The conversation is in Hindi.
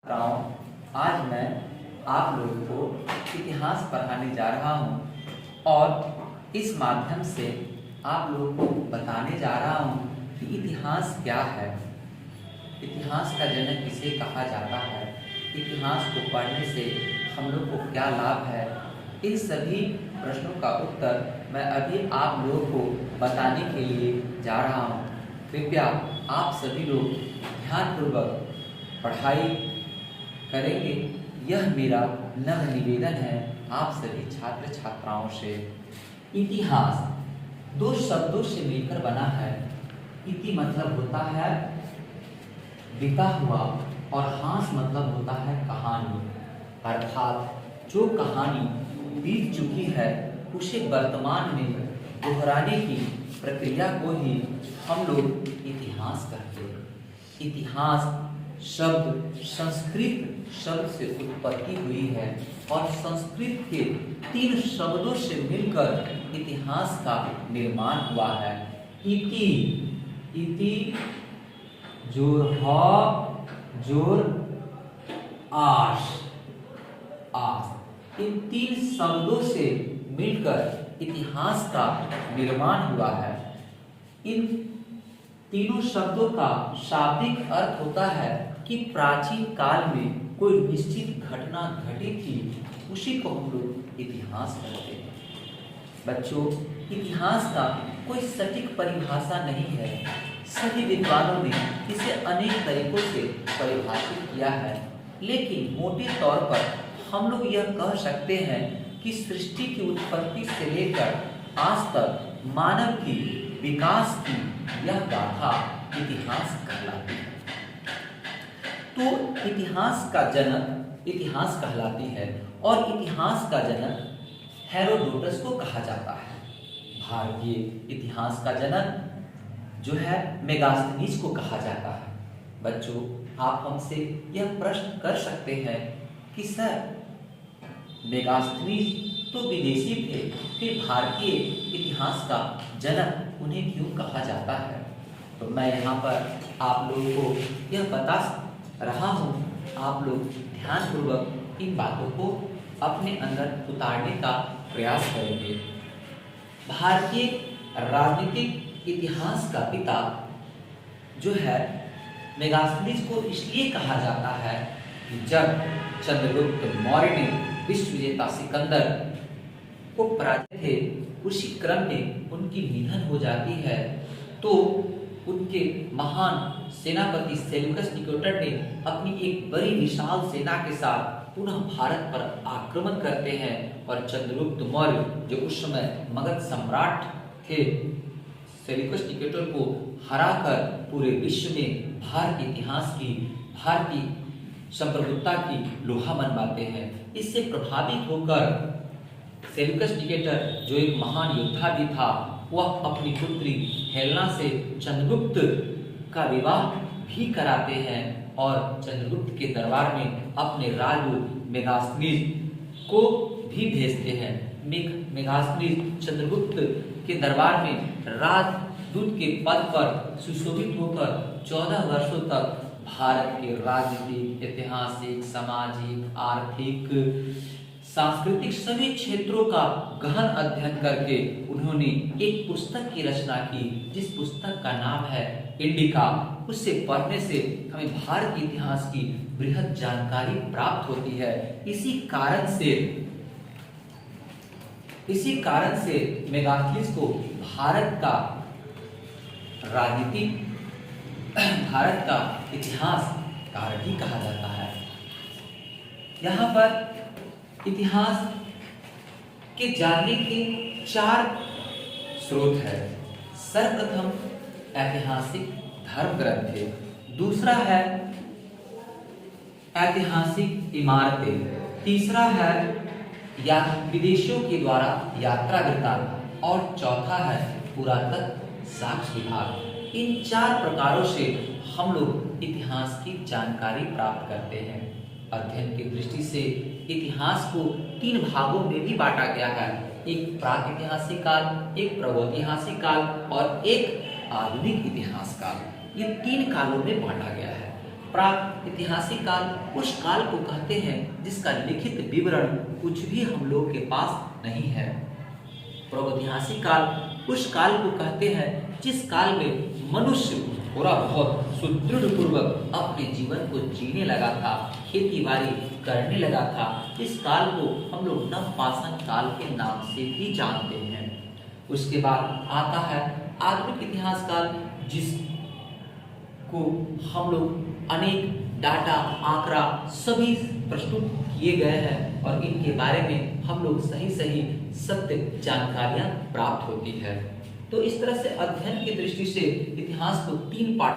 छात्राओं, आज मैं आप लोगों को इतिहास पढ़ाने जा रहा हूँ और इस माध्यम से आप लोगों को बताने जा रहा हूँ कि इतिहास क्या है, इतिहास का जनक किसे कहा जाता है, इतिहास को पढ़ने से हम लोग को क्या लाभ है। इन सभी प्रश्नों का उत्तर मैं अभी आप लोगों को बताने के लिए जा रहा हूँ। कृपया आप सभी लोग ध्यानपूर्वक पढ़ाई करेंगे, यह मेरा नम्र निवेदन है आप सभी छात्र छात्राओं से। इतिहास दो शब्दों से मिलकर बना है। इति मतलब होता है बीता हुआ और हास मतलब होता है कहानी, अर्थात जो कहानी बीत चुकी है उसे वर्तमान में दोहराने की प्रक्रिया को ही हम लोग इतिहास कहते हैं। इतिहास शब्द संस्कृत शब्द से उत्पत्ति हुई है और संस्कृत के 3 शब्दों से मिलकर इतिहास का निर्माण हुआ है। इति, इति जोर ह जोर आस, आस, इन 3 शब्दों से मिलकर इतिहास का निर्माण हुआ है। इन तीनों शब्दों का शाब्दिक अर्थ होता है कि प्राचीन काल में कोई निश्चित घटना घटी थी, उसी को हम लोग इतिहास कहते हैं। बच्चों, इतिहास का कोई सटीक परिभाषा नहीं है। सभी विद्वानों ने इसे अनेक तरीकों से परिभाषित किया है, लेकिन मोटे तौर पर हम लोग यह कह सकते हैं कि सृष्टि की उत्पत्ति से लेकर आज तक मानव की विकास की यह गाथा इतिहास कहलाती है। तो इतिहास का जनक इतिहास कहलाती है और इतिहास का जनक हेरोडोटस को कहा जाता है। भारतीय इतिहास का जनक जो है मेगास्थनीज को कहा जाता है। बच्चों, आप हमसे यह प्रश्न कर सकते हैं कि सर मेगास्थनीज तो विदेशी थे, फिर भारतीय इतिहास का जनक उन्हें क्यों कहा जाता है? तो मैं यहाँ पर आप लोगों को यह बता रहा हूँ, आप लोग ध्यानपूर्वक इन बातों को अपने अंदर उतारने का प्रयास करेंगे। भारतीय राजनीतिक इतिहास का पिता जो है मेगास्थनीज को इसलिए कहा जाता है कि जब चंद्रगुप्त मौर्य ने विश्व विजेता सिकंदर को पराजित थे, उसी क्रम में उनकी निधन हो जाती है, तो उनके महान सेनापति सेल्यूकस निकेटर ने अपनी एक बड़ी विशाल सेना के साथ पुनः भारत पर आक्रमण करते हैं और चंद्रगुप्त मौर्य जो उस समय मगध सम्राट थे, सेल्यूकस निकेटर को हराकर पूरे विश्व में भारतीय इतिहास की, भारतीय संप्रभुता की लोहा मनवाते हैं। इससे प्रभावित होकर सेल्यूकस निकेटर जो एक महान योद्धा भी था, वह अपनी पुत्री हेलेना से चंद्रगुप्त का विवाह भी कराते हैं और चंद्रगुप्त के दरबार में अपने राजदूत मेगास्थनीज को भी भेजते हैं। मेगास्थनीज चंद्रगुप्त के दरबार में राजदूत के पद पर सुशोभित होकर 14 वर्षों तक भारत के राजनीतिक, ऐतिहासिक, सामाजिक, आर्थिक, सांस्कृतिक सभी क्षेत्रों का गहन अध्ययन करके उन्होंने एक पुस्तक की रचना की, जिस पुस्तक का नाम है इंडिका। उससे पढ़ने से हमें भारत के इतिहास की बृहद जानकारी प्राप्त होती है। इसी कारण से मेगास्थनीज को भारत का राजनीति, भारत का इतिहास कारक ही कहा जाता है। यहाँ पर इतिहास के जानने के 4 स्रोत है। सर्वप्रथम ऐतिहासिक धर्म ग्रंथ है, दूसरा है ऐतिहासिक इमारतें, तीसरा है या विदेशियों के द्वारा यात्रा वृत्तांत और चौथा है पुरातत्व साक्ष्य विभाग। इन 4 प्रकारों से हम लोग इतिहास की जानकारी प्राप्त करते हैं। अध्ययन की दृष्टि से इतिहास को 3 भागों में भी बांटा गया है, एक प्रागैतिहासिक काल, एक प्रगैतिहासिक काल और एक आधुनिक इतिहास काल। ये 3 कालों में बांटा गया है। प्राक ऐतिहासिक काल उस काल को कहते हैं जिसका लिखित विवरण कुछ भी हम लोग के पास नहीं है। प्रागैतिहासिक काल उस काल को कहते हैं जिस काल में मनुष्य थोड़ा बहुत सुदृढ़ पूर्वक अपने जीवन को जीने लगा था, खेती बाड़ी करने लगा था। इस काल को हम लोग नवपाषाण काल के नाम से भी जानते हैं। उसके बाद आता है आधुनिक इतिहास काल, जिसको हम लोग अनेक डाटा आंकड़ा सभी प्रस्तुत किए गए हैं और इनके बारे में हम लोग सही सत्य जानकारियां प्राप्त होती है। तो इस तरह से अध्ययन की दृष्टि से इतिहास को 3 पार्ट